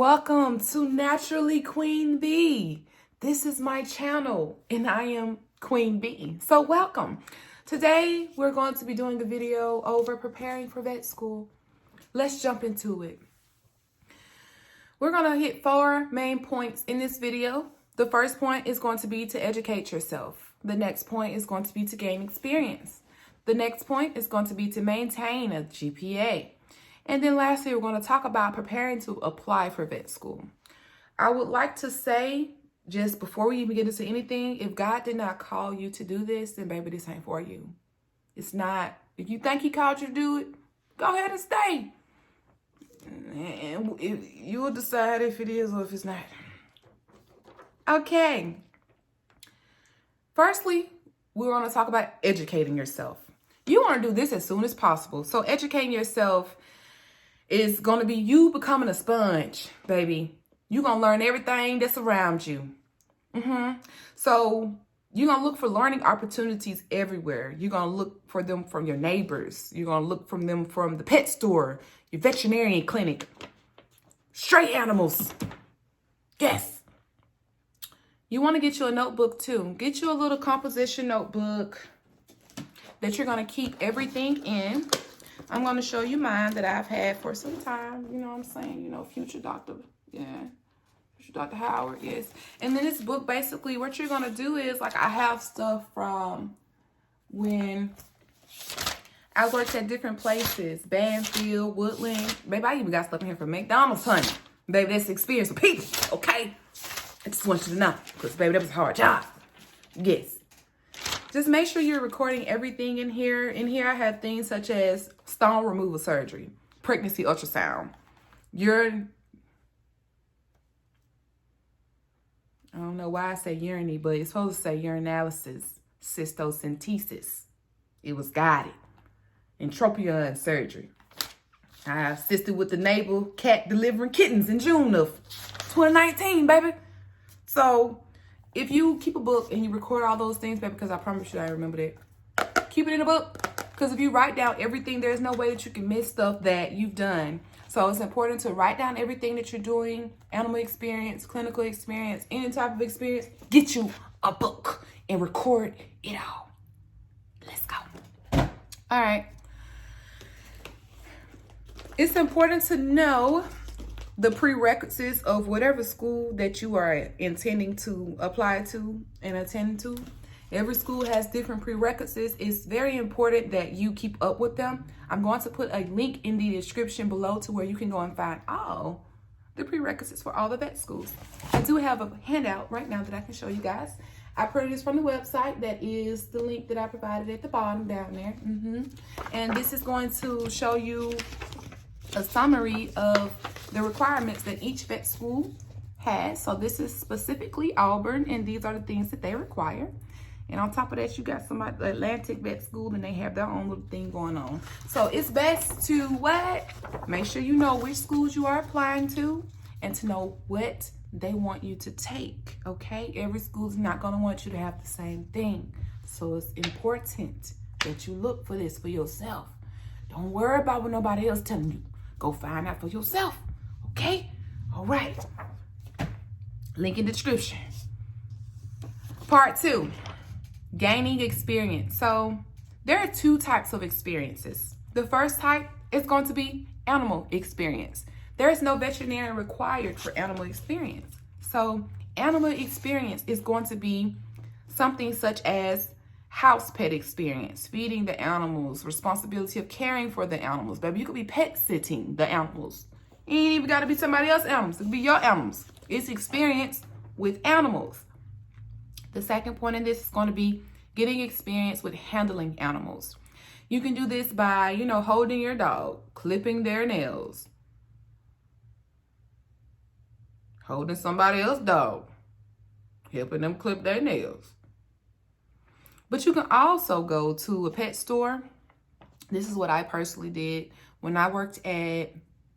Welcome to Naturally Queen Bee. This is my channel and I am Queen Bee. So welcome. Today we're going to be doing a video over preparing for vet school. Let's jump into it. We're going to hit 4 main points in this video. The first point is going to be to educate yourself. The next point is going to be to gain experience. The next point is going to be to maintain a GPA. And then lastly, we're going to talk about preparing to apply for vet school. I would like to say, just before we even get into anything, if God did not call you to do this, then baby, this ain't for you. It's not. If you think he called you to do it, go ahead and stay. And you will decide if it is or if it's not. Okay. Firstly, we're going to talk about educating yourself. You want to do this as soon as possible. So educating yourself is going to be you becoming a sponge, baby. You're going to learn everything that's around you. So you're going to look for learning opportunities everywhere. You're going to look for them from your neighbors. You're going to look from them from the pet store, your veterinarian clinic, stray animals. Yes. You want to get you a notebook too. Get you a little composition notebook that you're going to keep everything in. I'm going to show you mine that I've had for some time. You know what I'm saying? You know, future doctor. Yeah. Future Dr. Howard. Yes. And then this book, basically, what you're going to do is, like, I have stuff from when I worked at different places. Banfield, Woodland. Baby, I even got stuff in here from McDonald's, honey. Baby, that's the experience with people. Okay? I just want you to know. Because, baby, that was a hard job. Yes. Just make sure you're recording everything in here. In here, I have things such as stone removal surgery, pregnancy ultrasound, I don't know why I say urinary, but it's supposed to say urinalysis, cystocentesis. It was guided. Entropion surgery. I assisted with the neighbor cat delivering kittens in June of 2019, baby. So if you keep a book and you record all those things, baby, because I promise you I remember that. Keep it in a book. Because if you write down everything, there's no way that you can miss stuff that you've done. So it's important to write down everything that you're doing, animal experience, clinical experience, any type of experience. Get you a book and record it all. Let's go. All right. It's important to know the prerequisites of whatever school that you are intending to apply to and attend to. Every school has different prerequisites. It's very important that you keep up with them. I'm going to put a link in the description below to where you can go and find all the prerequisites for all the vet schools. I do have a handout right now that I can show you guys. I purchased from the website. That is the link that I provided at the bottom down there. And this is going to show you a summary of the requirements that each vet school has. So this is specifically Auburn, and these are the things that they require. And on top of that, you got somebody, Atlantic Vet School, and they have their own little thing going on. So it's best to what? Make sure you know which schools you are applying to and to know what they want you to take, okay? Every school is not going to want you to have the same thing. So it's important that you look for this for yourself. Don't worry about what nobody else telling you. Go find out for yourself, okay? All right. Link in the description. Part 2. Gaining experience. So there are 2 types of experiences. The first type is going to be animal experience. There is no veterinarian required for animal experience. So animal experience is going to be something such as house pet experience, feeding the animals, responsibility of caring for the animals. Baby, you could be pet sitting the animals. You ain't even got to be somebody else's animals. It could be your animals. It's experience with animals. The second point in this is going to be getting experience with handling animals. You can do this by, holding your dog, clipping their nails, holding somebody else's dog, helping them clip their nails. But you can also go to a pet store. This is what I personally did when I worked at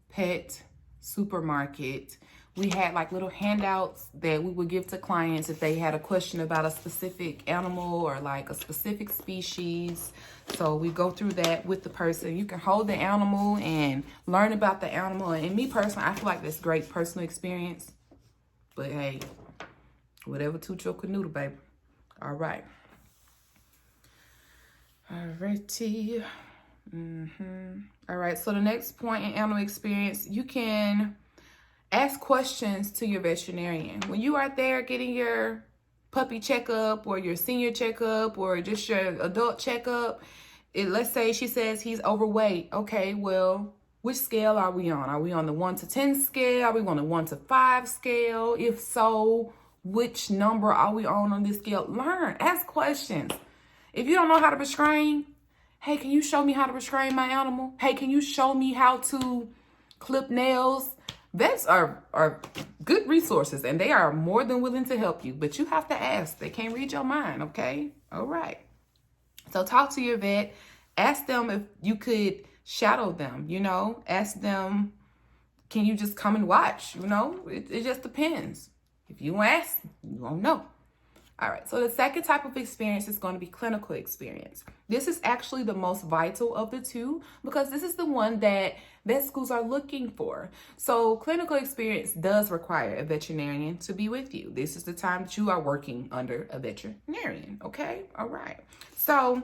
Pet Supermarket. We had like little handouts that we would give to clients if they had a question about a specific animal or like a specific species. So we go through that with the person. You can hold the animal and learn about the animal. And me personally, I feel like that's great personal experience. But hey, whatever toot your canoodle, baby. All right. Alrighty. All right. So the next point in animal experience, you can ask questions to your veterinarian. When you are there getting your puppy checkup or your senior checkup or just your adult checkup, let's say she says he's overweight. Okay, well, which scale are we on? Are we on the 1 to 10 scale? Are we on the 1 to 5 scale? If so, which number are we on this scale? Learn, ask questions. If you don't know how to restrain, hey, can you show me how to restrain my animal? Hey, can you show me how to clip nails? Vets are good resources and they are more than willing to help you, but you have to ask. They can't read your mind, okay? All right. So talk to your vet. Ask them if you could shadow them, ask them, can you just come and watch? It just depends. If you ask, you won't know. All right, so the second type of experience is going to be clinical experience. This is actually the most vital of the two because this is the one that vet schools are looking for. So clinical experience does require a veterinarian to be with you. This is the time that you are working under a veterinarian, okay? All right. So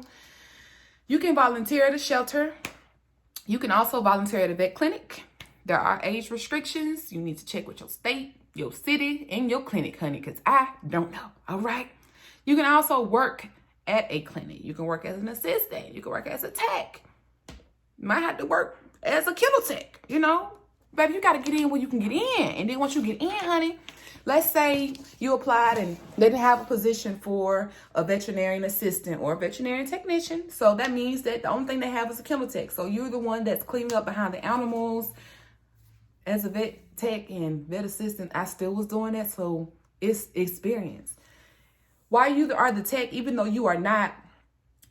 you can volunteer at a shelter. You can also volunteer at a vet clinic. There are age restrictions. You need to check with your state, your city, and your clinic, honey, because I don't know. All right. You can also work at a clinic. You can work as an assistant. You can work as a tech. You might have to work as a kennel tech, Baby, you got to get in where you can get in. And then once you get in, honey, let's say you applied and they didn't have a position for a veterinarian assistant or a veterinarian technician. So that means that the only thing they have is a kennel tech. So you're the one that's cleaning up behind the animals. As a vet tech and vet assistant, I still was doing that. So it's experience. While you are the tech, even though you are not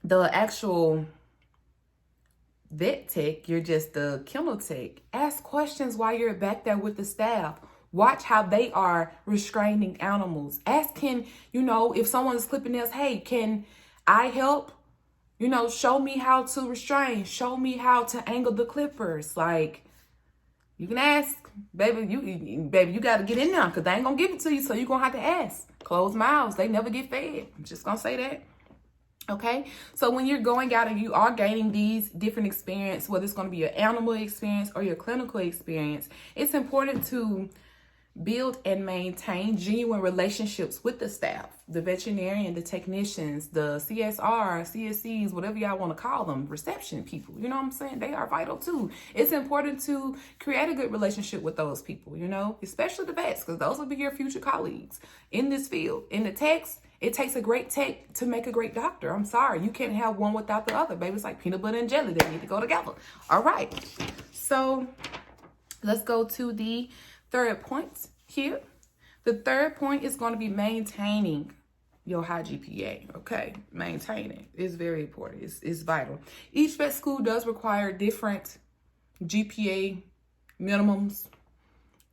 the actual vet tech, you're just the kennel tech. Ask questions while you're back there with the staff. Watch how they are restraining animals. Ask him, if someone is clipping nails, hey, can I help? Show me how to restrain. Show me how to angle the clippers. Like, you can ask, baby, you got to get in there because they ain't going to give it to you. So you're going to have to ask. Closed mouths, they never get fed. I'm just going to say that. Okay. So when you're going out and you are gaining these different experience, whether it's going to be your animal experience or your clinical experience, it's important to build and maintain genuine relationships with the staff, the veterinarian, the technicians, the CSR, CSCs, whatever y'all want to call them, reception people. You know what I'm saying? They are vital too. It's important to create a good relationship with those people, especially the vets, because those will be your future colleagues in this field. In the techs, it takes a great tech to make a great doctor. I'm sorry. You can't have one without the other, baby. It's like peanut butter and jelly. They need to go together. All right. So let's go to the third point here. The third point is going to be maintaining your high GPA. Okay, maintaining is very important. It's vital. Each vet school does require different GPA minimums,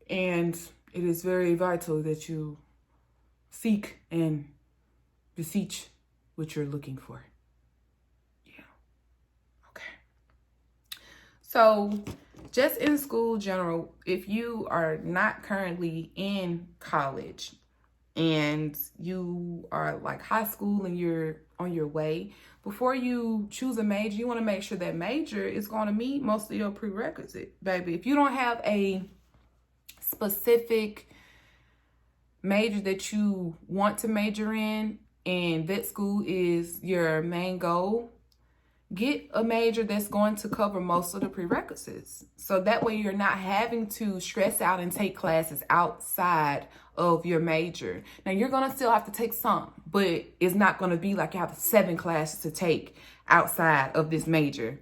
and it is very vital that you seek and beseech what you're looking for. Yeah. Okay. So just in school general, if you are not currently in college and you are like high school and you're on your way, before you choose a major, you want to make sure that major is going to meet most of your prerequisite, baby. If you don't have a specific major that you want to major in and vet school is your main goal, get a major that's going to cover most of the prerequisites. So that way you're not having to stress out and take classes outside of your major. Now you're going to still have to take some, but it's not going to be like you have 7 classes to take outside of this major.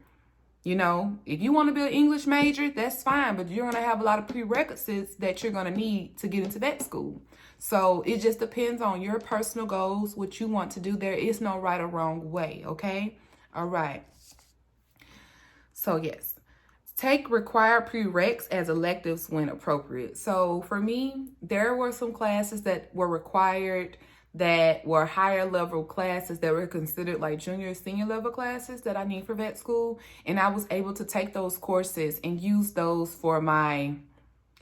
If you want to be an English major, that's fine, but you're going to have a lot of prerequisites that you're going to need to get into vet school. So it just depends on your personal goals, what you want to do. There is no right or wrong way, okay? All right. So yes, Take required prereqs as electives when appropriate. So for me, there were some classes that were required that were higher level classes that were considered like junior, senior level classes that I need for vet school. And I was able to take those courses and use those for my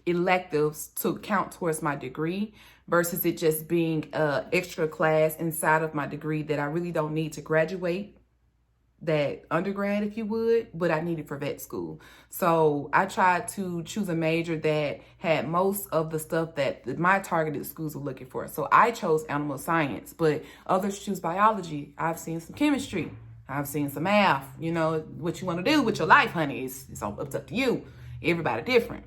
electives to count towards my degree versus it just being an extra class inside of my degree that I really don't need to graduate that undergrad, if you would, but I need it for vet school. So I tried to choose a major that had most of the stuff that my targeted schools were looking for. So I chose animal science, but others choose biology. I've seen some chemistry. I've seen some math. You know, what you want to do with your life, honey, it's up to you. Everybody different.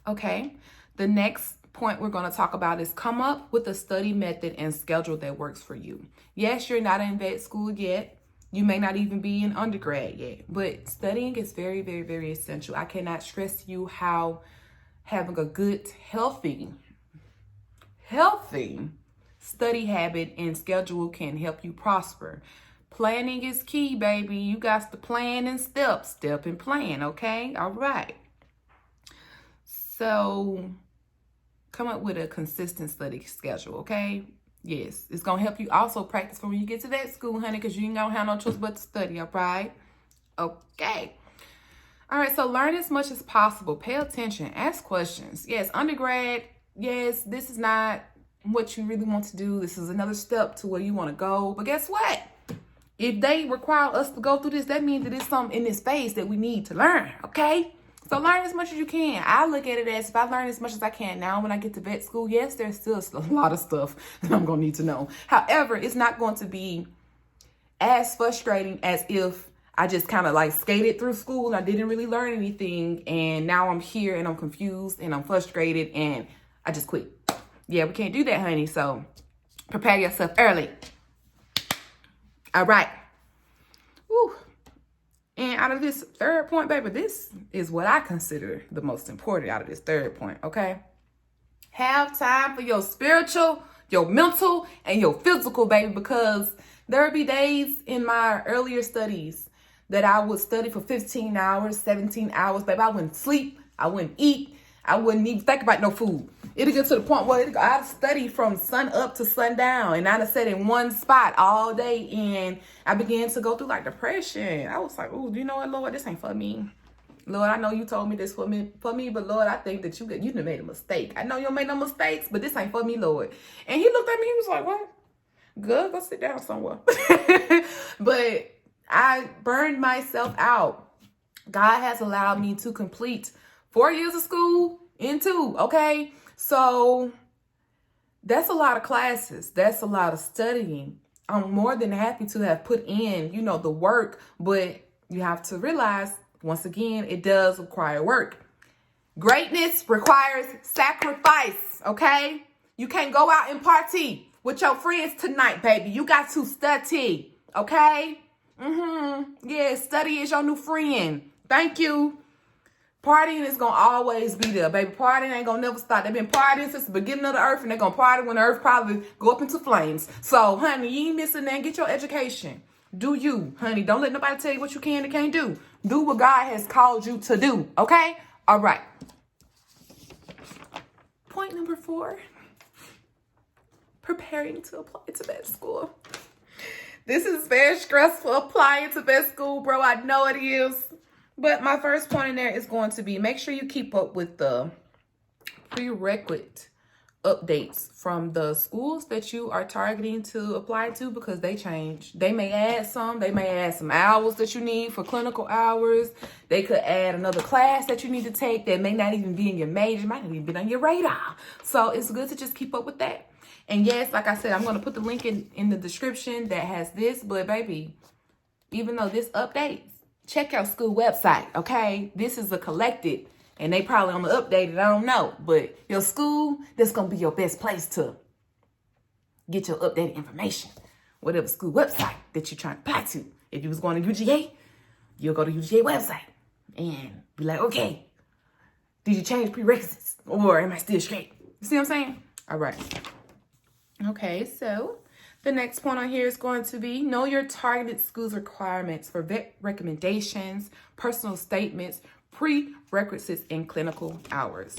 Okay, the next point we're going to talk about is come up with a study method and schedule that works for you. Yes, you're not in vet school yet. You may not even be in undergrad yet, but studying is very, very, very essential. I cannot stress to you how having a good, healthy study habit and schedule can help you prosper. Planning is key, baby. You got to plan and step and plan, okay? All right. So come up with a consistent study schedule, okay? Yes, it's going to help you also practice for when you get to that school, honey, because you ain't going to have no choice but to study, all right? Okay. All right, so learn as much as possible. Pay attention. Ask questions. Yes, undergrad, yes, this is not what you really want to do. This is another step to where you want to go. But guess what? If they require us to go through this, that means that there's something in this phase that we need to learn, okay? So learn as much as you can. I look at it as if I learn as much as I can now when I get to vet school, yes, there's still a lot of stuff that I'm going to need to know. However, it's not going to be as frustrating as if I just kind of like skated through school and I didn't really learn anything. And now I'm here and I'm confused and I'm frustrated and I just quit. Yeah, we can't do that, honey. So prepare yourself early. All right. Woo. And out of this third point, baby, this is what I consider the most important out of this third point, okay? Have time for your spiritual, your mental, and your physical, baby, because there would be days in my earlier studies that I would study for 15 hours, 17 hours, baby. I wouldn't sleep. I wouldn't eat. I wouldn't even think about no food. It'll get to the point where I'd study from sun up to sundown, and I'd sit in one spot all day, and I began to go through like depression. I was like, oh, you know what, Lord, this ain't for me. Lord, I know you told me this for me, but Lord, I think that you done made a mistake. I know you don't make no mistakes, but this ain't for me, Lord. And he looked at me, he was like, what? Good, go sit down somewhere. But I burned myself out. God has allowed me to complete 4 years of school in 2, okay? So that's a lot of classes. That's a lot of studying. I'm more than happy to have put in, the work, but you have to realize, once again, it does require work. Greatness requires sacrifice, okay? You can't go out and party with your friends tonight, baby. You got to study, okay? Yeah, study is your new friend. Thank you. Partying is going to always be there, baby. Partying ain't going to never stop. They've been partying since the beginning of the earth, and they're going to party when the earth probably go up into flames. So, honey, you ain't missing that. Get your education. Do you, honey. Don't let nobody tell you what you can and can't do. Do what God has called you to do, okay? All right. Point number 4. Preparing to apply to vet school. This is very stressful, applying to vet school, bro. I know it is. But my first point in there is going to be make sure you keep up with the prerequisite updates from the schools that you are targeting to apply to, because they change. They may add some hours that you need for clinical hours. They could add another class that you need to take that may not even be in your major, might not even be on your radar. So it's good to just keep up with that. And yes, like I said, I'm going to put the link in the description that has this, but baby, even though this updates, check your school website, okay? This is a collected, and they probably on the updated, I don't know. But your school, that's going to be your best place to get your updated information. Whatever school website that you're trying to apply to. If you was going to UGA, you'll go to UGA website and be like, okay, did you change prerequisites? Or am I still straight? You see what I'm saying? All right. Okay, so The next point on here is going to be know your targeted school's requirements for vet recommendations, personal statements, prerequisites, and clinical hours.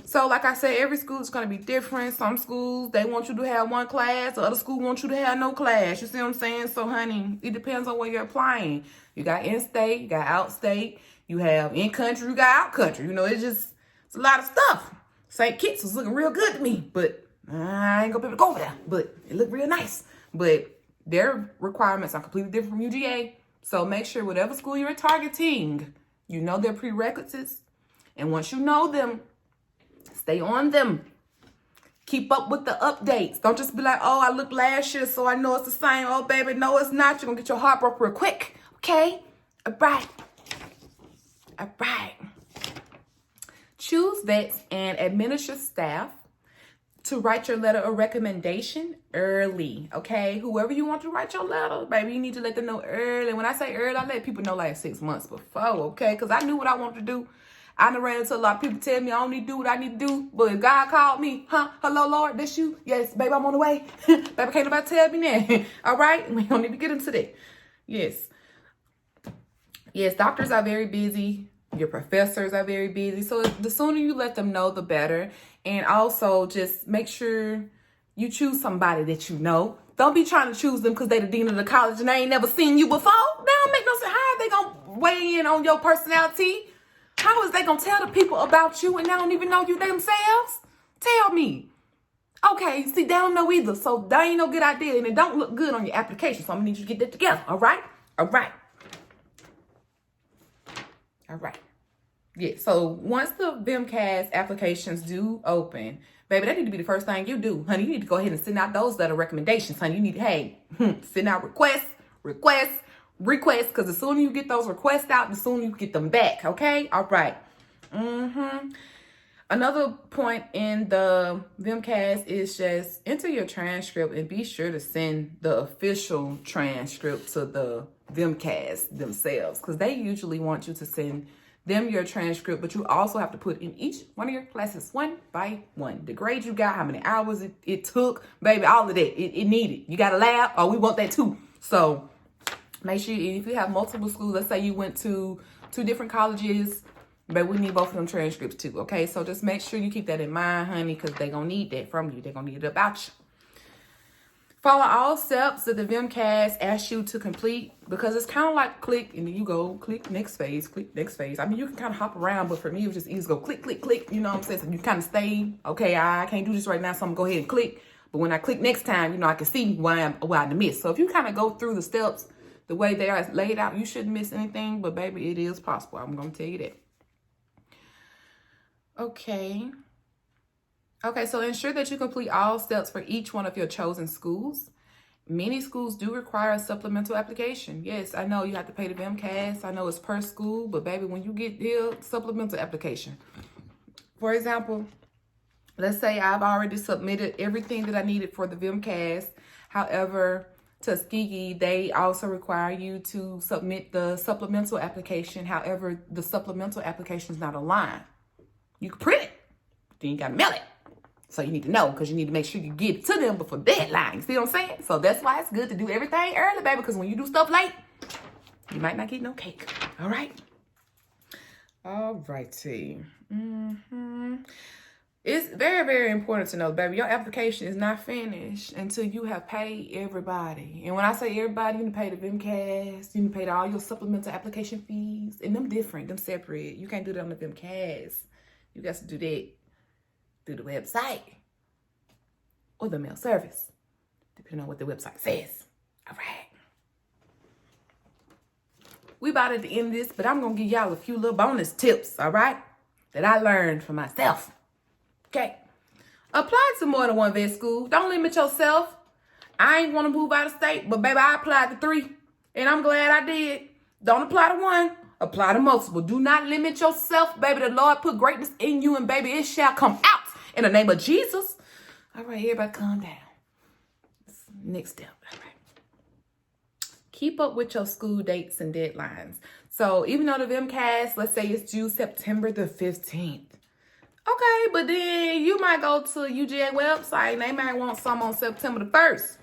So like I said, every school is going to be different. Some schools, they want you to have one class. The other school wants you to have no class. You see what I'm saying? So, honey, it depends on where you're applying. You got in-state, you got out-state, you have in-country, you got out-country. You know, it's a lot of stuff. St. Kitts was looking real good to me, but I ain't gonna be able to go over there. But it looked real nice. But their requirements are completely different from UGA. So make sure whatever school you're targeting, you know their prerequisites. And once you know them, stay on them. Keep up with the updates. Don't just be like, oh, I looked last year, so I know it's the same. Oh, baby, no, it's not. You're going to get your heart broke real quick. Okay? All right. All right. Choose vets and administrative staff to write your letter of recommendation early, okay? Whoever you want to write your letter, baby, you need to let them know early. When I say early, I let people know like 6 months before, okay? Because I knew what I wanted to do. I done ran into a lot of people tell me I don't need to do what I need to do. But if God called me, hello, Lord, that's you? Yes, baby, I'm on the way. Baby, can't nobody tell me that. All right? We don't need to get into that. Yes. Yes, doctors are very busy. Your professors are very busy. So the sooner you let them know, the better. And also just make sure you choose somebody that you know. Don't be trying to choose them because they the dean of the college and they ain't never seen you before. That don't make no sense. How are they going to weigh in on your personality? How is they going to tell the people about you and they don't even know you themselves? Tell me. Okay, see, they don't know either. So that ain't no good idea. And it don't look good on your application. So I'm going to need you to get that together. All right? All right. All right. Yeah, so once the VMCAS applications do open, baby, that need to be the first thing you do. Honey, you need to go ahead and send out those letter recommendations, honey. You need to, send out requests, because the sooner you get those requests out, the sooner you get them back, okay? All right. Another point in the VMCAS is just enter your transcript and be sure to send the official transcript to the VMCAS themselves because they usually want you to send them your transcript, but you also have to put in each one of your classes one by one. The grade you got, how many hours it took, baby, all of that. It needed. You got a lab? Oh, we want that too. So make sure if you have multiple schools, let's say you went to 2 different colleges, but we need both of them transcripts too, okay? So just make sure you keep that in mind, honey, because they're going to need that from you. They're going to need it about you. Follow all steps that the VMCAS asks you to complete because it's kind of like click and then you go click next phase, click next phase. I mean, you can kind of hop around, but for me, it was just easy to go click, click, click. You know what I'm saying? So you kind of stay, okay, I can't do this right now, so I'm going to go ahead and click. But when I click next time, you know, I can see what I missed. So if you kind of go through the steps the way they are laid out, you shouldn't miss anything. But baby, it is possible. I'm going to tell you that. Okay, so ensure that you complete all steps for each one of your chosen schools. Many schools do require a supplemental application. Yes, I know you have to pay the VMCAS. I know it's per school, but baby, when you get the supplemental application, for example, let's say I've already submitted everything that I needed for the VMCAS. However, Tuskegee, they also require you to submit the supplemental application. However, the supplemental application is not online. You can print it, then you got to mail it. So you need to know because you need to make sure you get it to them before deadline. You see what I'm saying? So that's why it's good to do everything early, baby, because when you do stuff late, you might not get no cake. All right? All righty. It's very, very important to know, baby, your application is not finished until you have paid everybody. And when I say everybody, you need to pay the VMCAS. You need to pay all your supplemental application fees. And them different, them separate. You can't do that on the VMCAS. You got to do that through the website or the mail service, depending on what the website says. All right. We about at the end of this, but I'm going to give y'all a few little bonus tips, all right, that I learned for myself. Okay. Apply to more than one vet school. Don't limit yourself. I ain't want to move out of state, but baby, I applied to 3, and I'm glad I did. Don't apply to 1. Apply to multiple. Do not limit yourself, baby. The Lord put greatness in you, and baby, it shall come out in the name of Jesus. All right, everybody calm down. Next step. All right. Keep up with your school dates and deadlines. So even though the VMCAS, let's say it's due September the 15th. Okay, but then you might go to UGA website and they might want some on September the 1st.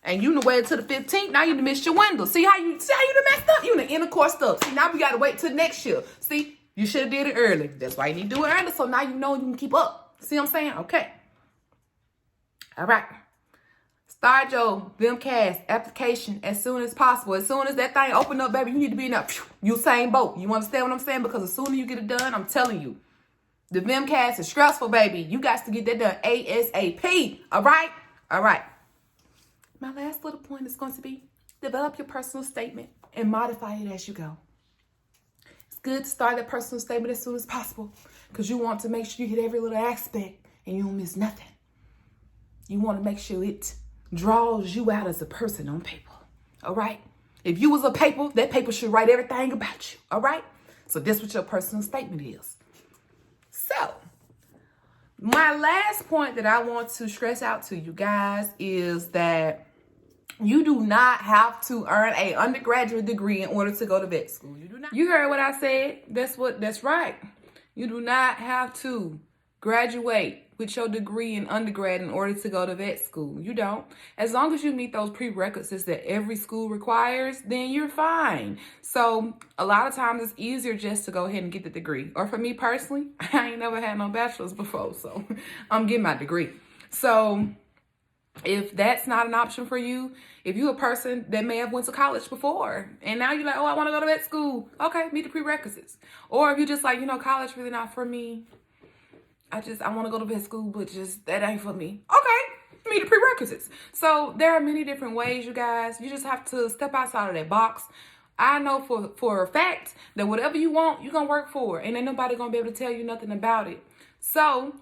And you done waited till the 15th. Now you done missed your window. See how you done messed up? You done intercourse stuff. See, now we got to wait till next year. See, you should have did it early. That's why you need to do it early. So now you know you can keep up. See what I'm saying? Okay. All right. Start your VMCAS application as soon as possible. As soon as that thing open up, baby, you need to be in that same boat. You understand what I'm saying? Because as soon as you get it done, I'm telling you, the VMCAS is stressful, baby. You got to get that done ASAP. All right? All right. My last little point is going to be develop your personal statement and modify it as you go. It's good to start that personal statement as soon as possible because you want to make sure you hit every little aspect and you don't miss nothing. You want to make sure it draws you out as a person on paper. All right? If you was a paper, that paper should write everything about you. All right? So that's what your personal statement is. So, my last point that I want to stress out to you guys is that you do not have to earn an undergraduate degree in order to go to vet school. You do not. You heard what I said. That's right. You do not have to graduate with your degree in undergrad in order to go to vet school. You don't. As long as you meet those prerequisites that every school requires, then you're fine. So a lot of times it's easier just to go ahead and get the degree. Or for me personally, I ain't never had no bachelor's before, so I'm getting my degree. So if that's not an option for you, if you're a person that may have went to college before and now you're like, oh, I want to go to vet school. Okay, meet the prerequisites. Or if you're just like, college really not for me. I want to go to vet school, but just that ain't for me. Okay, meet the prerequisites. So there are many different ways, you guys. You just have to step outside of that box. I know for a fact that whatever you want, you're going to work for. And ain't nobody going to be able to tell you nothing about it. So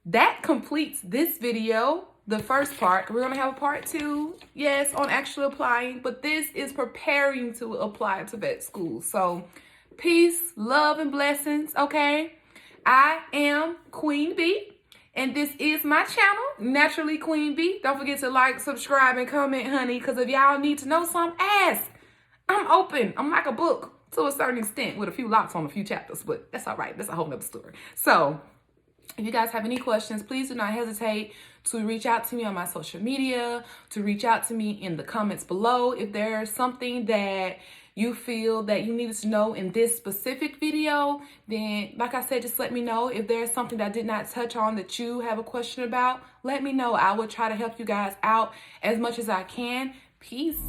that completes this video. The first part. We're going to have a part 2, yes, on actually applying, but this is preparing to apply to vet school. So peace, love, and blessings, okay? I am Queen B, and this is my channel, Naturally Queen B. Don't forget to like, subscribe, and comment, honey, because if y'all need to know something, ask. I'm open. I'm like a book to a certain extent with a few locks on a few chapters, but that's all right. That's a whole nother story. So if you guys have any questions, please do not hesitate to reach out to me on my social media, to reach out to me in the comments below. If there's something that you feel that you needed to know in this specific video, then like I said, just let me know. If there's something that I did not touch on that you have a question about, let me know. I will try to help you guys out as much as I can. Peace.